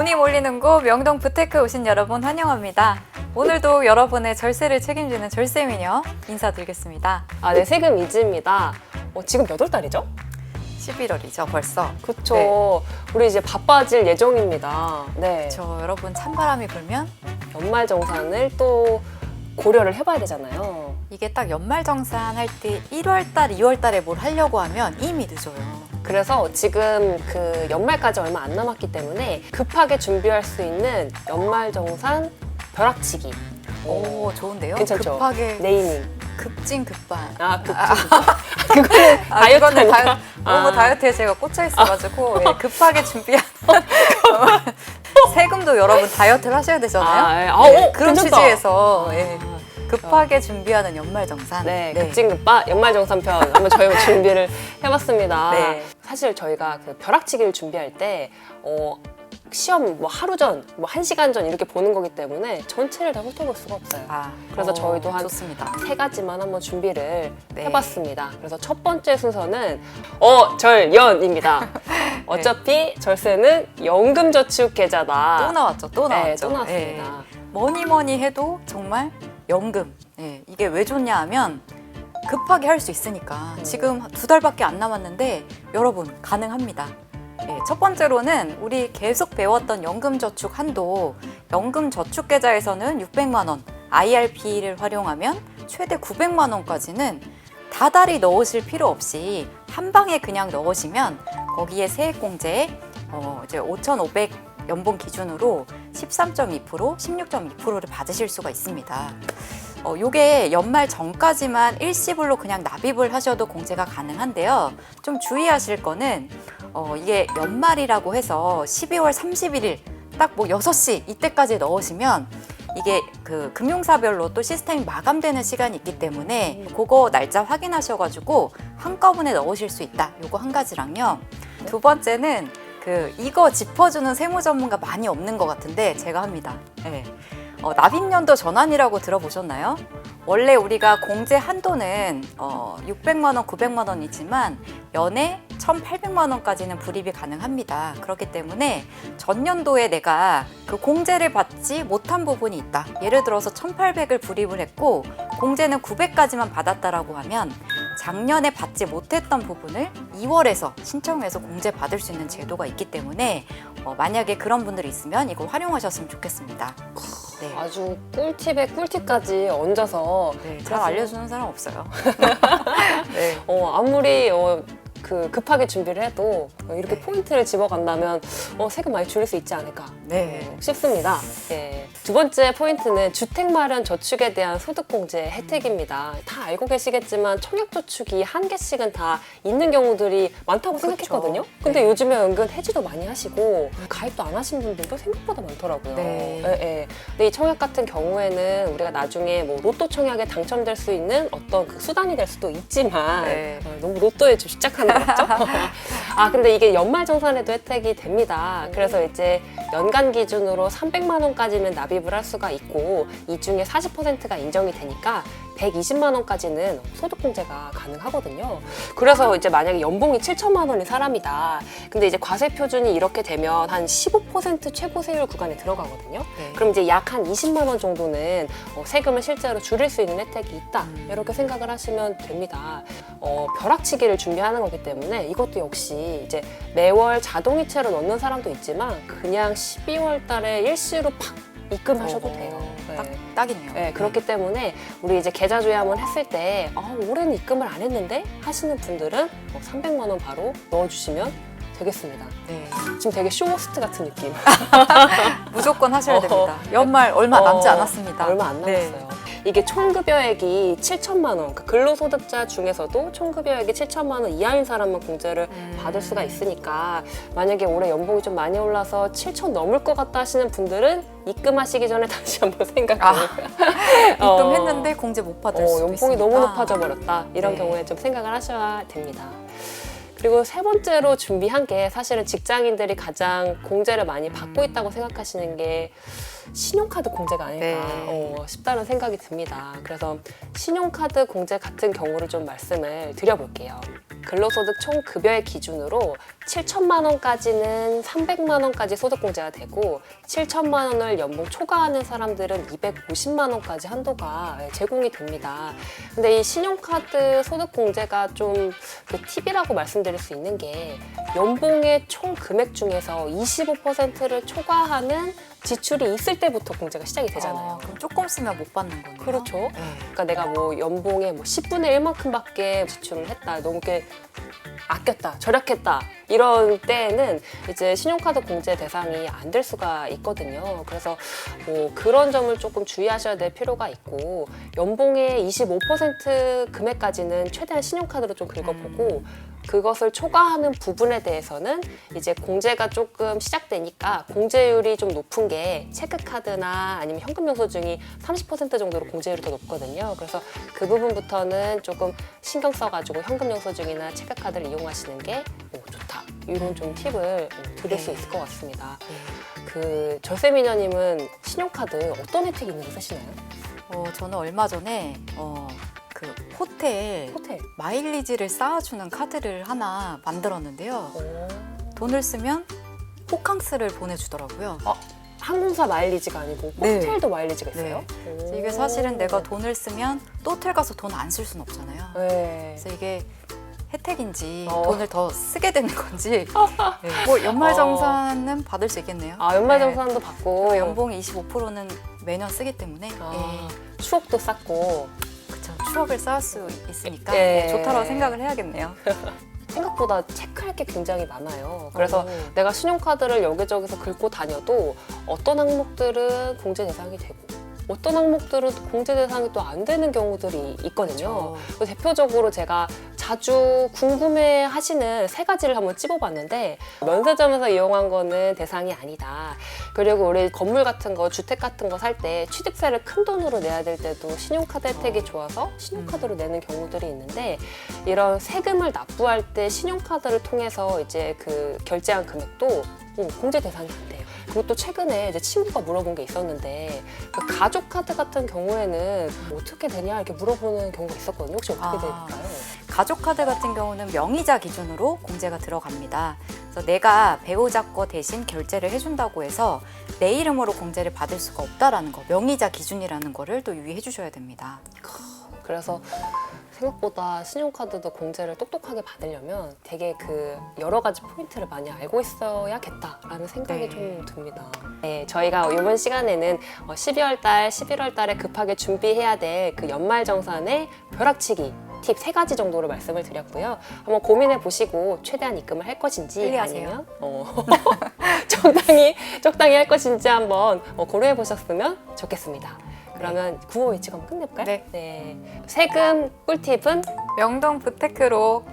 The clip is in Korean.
돈이 몰리는 곳 명동 부테크 오신 여러분 환영합니다. 오늘도 여러분의 절세를 책임지는 절세미녀 인사드리겠습니다. 네, 세금 이지입니다. 지금 몇 월 달이죠? 11월이죠, 벌써. 그쵸. 네. 우리 이제 바빠질 예정입니다. 네. 저 여러분 찬바람이 불면 연말정산을 또 고려를 해봐야 되잖아요. 이게 딱 연말정산할 때 1월달, 2월달에 뭘 하려고 하면 이미 늦어요. 그래서 지금 그 연말까지 얼마 안 남았기 때문에 급하게 준비할 수 있는 연말정산 벼락치기. 오, 좋은데요? 괜찮죠? 급하게 네이밍. 급진급반. 그거는 다이어트 그거는 아닌가? 너무 다이어트에 제가 꽂혀 있어가지고 예, 급하게 준비하는 세금도 여러분 다이어트를 하셔야 되잖아요. 예, 그런 괜찮다. 취지에서 예, 급하게 준비하는 연말정산. 네, 급진급반 연말정산편 한번 저희가 준비를 해봤습니다. 네. 사실 저희가 그 벼락치기를 준비할 때 시험 뭐 하루 전, 뭐 1시간 전 이렇게 보는 거기 때문에 전체를 다 훑어볼 수가 없어요. 그래서 저희도 한 좋습니다. 3가지만 한번 준비를 네. 해봤습니다. 그래서 첫 번째 순서는 절연입니다. 어차피 절세는 연금저축 계좌다. 또 나왔죠, 또 나왔죠. 네, 또 나왔습니다. 예. 뭐니 해도 정말 연금. 예, 이게 왜 좋냐 하면 급하게 할 수 있으니까. 지금 2달밖에 안 남았는데 여러분 가능합니다. 예, 첫 번째로는 우리 계속 배웠던 연금저축 한도, 연금저축계좌에서는 600만 원, IRP를 활용하면 최대 900만 원까지는 다달이 넣으실 필요 없이 한 방에 그냥 넣으시면 거기에 세액공제 이제 5,500 연봉 기준으로 13.2%, 16.2%를 받으실 수가 있습니다. 요게 연말 전까지만 일시불로 그냥 납입을 하셔도 공제가 가능한데요. 좀 주의하실 거는 이게 연말이라고 해서 12월 31일 딱 뭐 6시 이때까지 넣으시면 이게 그 금융사별로 또 시스템이 마감되는 시간이 있기 때문에 그거 날짜 확인하셔가지고 한꺼번에 넣으실 수 있다. 요거 한 가지랑요. 두 번째는 이거 짚어주는 세무 전문가 많이 없는 것 같은데 제가 합니다. 네. 납입연도 전환이라고 들어보셨나요? 원래 우리가 공제 한도는 600만 원, 900만 원이지만 연에 1,800만 원까지는 불입이 가능합니다. 그렇기 때문에 전년도에 내가 그 공제를 받지 못한 부분이 있다. 예를 들어서 1,800을 불입을 했고 공제는 900까지만 받았다라고 하면 작년에 받지 못했던 부분을 2월에서 신청해서 공제 받을 수 있는 제도가 있기 때문에 만약에 그런 분들이 있으면 이거 활용하셨으면 좋겠습니다. 네. 아주 꿀팁에 꿀팁까지 얹어서 잘 알려주는 사람 없어요. 네. 아무리 급하게 준비를 해도 이렇게 포인트를 집어간다면 세금 많이 줄일 수 있지 않을까 싶습니다. 네. 두 번째 포인트는 주택마련 저축에 대한 소득공제 혜택입니다. 다 알고 계시겠지만 청약저축이 한 개씩은 다 있는 경우들이 많다고 생각했거든요. 근데 요즘에 은근 해지도 많이 하시고 가입도 안 하신 분들도 생각보다 많더라고요. 근데 이 청약 같은 경우에는 우리가 나중에 뭐 로또 청약에 당첨될 수 있는 어떤 그 수단이 될 수도 있지만 너무 로또에 좀 집착하는 거 같죠? 근데 이게 연말정산에도 혜택이 됩니다. 그래서 이제 연간 기준으로 300만 원까지는 납입을 할 수가 있고 이 중에 40%가 인정이 되니까 120만 원까지는 소득공제가 가능하거든요. 그래서 이제 만약에 연봉이 7천만 원인 사람이다. 근데 이제 과세 표준이 이렇게 되면 한 15% 최고 세율 구간에 들어가거든요. 그럼 이제 약 한 20만 원 정도는 세금을 실제로 줄일 수 있는 혜택이 있다. 이렇게 생각을 하시면 됩니다. 벼락치기를 준비하는 거기 때문에 이것도 역시 이제 매월 자동이체로 넣는 사람도 있지만 그냥 12월 달에 일시로 팍 입금하셔도 돼요. 딱이네요. 네, 그렇기 때문에 우리 이제 계좌 조회한번 했을 때 올해는 입금을 안 했는데 하시는 분들은 300만 원 바로 넣어주시면 되겠습니다. 지금 되게 쇼호스트 같은 느낌. 무조건 하셔야 됩니다. 연말 얼마 남지 않았습니다. 얼마 안 남았어요. 이게 총급여액이 7천만 원, 근로소득자 중에서도 총급여액이 7천만 원 이하인 사람만 공제를 받을 수가 있으니까 만약에 올해 연봉이 좀 많이 올라서 7천 넘을 것 같다 하시는 분들은 입금하시기 전에 다시 한번 생각을 입금했는데 공제 못 받을 수도 연봉이 있으니까. 너무 높아져 버렸다. 이런 경우에 좀 생각을 하셔야 됩니다. 그리고 세 번째로 준비한 게 사실은 직장인들이 가장 공제를 많이 받고 있다고 생각하시는 게 신용카드 공제가 아닐까 싶다는 생각이 듭니다. 그래서 신용카드 공제 같은 경우를 좀 말씀을 드려볼게요. 근로소득 총 급여의 기준으로 7천만 원까지는 300만 원까지 소득공제가 되고 7천만 원을 연봉 초과하는 사람들은 250만 원까지 한도가 제공이 됩니다. 근데 이 신용카드 소득공제가 좀 그 팁이라고 말씀드릴 수 있는 게 연봉의 총 금액 중에서 25%를 초과하는 지출이 있을 때부터 공제가 시작이 되잖아요. 그럼 조금 쓰면 못 받는 거네요. 그렇죠. 네. 그러니까 내가 뭐 연봉의 뭐 10분의 1만큼밖에 지출을 했다. 너무 꽤 아꼈다, 절약했다. 이런 때에는 이제 신용카드 공제 대상이 안 될 수가 있거든요. 그래서 뭐 그런 점을 조금 주의하셔야 될 필요가 있고 연봉의 25% 금액까지는 최대한 신용카드로 좀 긁어보고 그것을 초과하는 부분에 대해서는 이제 공제가 조금 시작되니까 공제율이 좀 높은 게 체크카드나 아니면 현금영수증이 30% 정도로 공제율이 더 높거든요. 그래서 그 부분부터는 조금 신경 써가지고 현금영수증이나 체크카드를 이용하시는 게 좋다. 이런 좀 팁을 드릴 수 있을 것 같습니다. 그 절세미녀님은 신용카드 어떤 혜택이 있는 거 쓰시나요? 저는 얼마 전에 그 호텔 마일리지를 쌓아주는 카드를 하나 만들었는데요. 돈을 쓰면 호캉스를 보내주더라고요. 항공사 마일리지가 아니고 호텔도 마일리지가 있어요? 그래서 이게 사실은 내가 돈을 쓰면 또 호텔 가서 돈 안 쓸 수는 없잖아요. 그래서 이게 혜택인지 돈을 더 쓰게 되는 건지 뭐 연말정산은 받을 수 있겠네요. 연말정산도 받고 연봉 25%는 매년 쓰기 때문에 추억도 쌓고 그쵸, 추억을 쌓을 수 있으니까 예. 좋다고 생각을 해야겠네요. 생각보다 체크할 게 굉장히 많아요. 그래서 내가 신용카드를 여기저기서 긁고 다녀도 어떤 항목들은 공제 대상이 되고 어떤 항목들은 공제 대상이 또 안 되는 경우들이 있거든요. 그래서 대표적으로 제가 자주 궁금해 하시는 세 가지를 한번 찝어봤는데 면세점에서 이용한 거는 대상이 아니다. 그리고 우리 건물 같은 거, 주택 같은 거 살 때 취득세를 큰 돈으로 내야 될 때도 신용카드 혜택이 좋아서 신용카드로 내는 경우들이 있는데 이런 세금을 납부할 때 신용카드를 통해서 이제 그 결제한 금액도 공제 대상이 안 돼요. 그리고 또 최근에 이제 친구가 물어본 게 있었는데 그 가족 카드 같은 경우에는 어떻게 되냐 이렇게 물어보는 경우가 있었거든요. 혹시 어떻게 될까요? 가족 카드 같은 경우는 명의자 기준으로 공제가 들어갑니다. 그래서 내가 배우자 거 대신 결제를 해준다고 해서 내 이름으로 공제를 받을 수가 없다라는 거, 명의자 기준이라는 거를 또 유의해 주셔야 됩니다. 그래서 생각보다 신용카드도 공제를 똑똑하게 받으려면 되게 그 여러 가지 포인트를 많이 알고 있어야겠다라는 생각이 좀 듭니다. 네, 저희가 이번 시간에는 12월 달, 11월 달에 급하게 준비해야 될 그 연말정산의 벼락치기 팁 3가지 정도로 말씀을 드렸고요. 한번 고민해 보시고 최대한 입금을 할 것인지 편리하세요. 아니면 적당히 할 것인지 한번 고려해 보셨으면 좋겠습니다. 그러면 구호 외치고 한번 끝내볼까요? 네. 세금 꿀팁은 명동 부테크로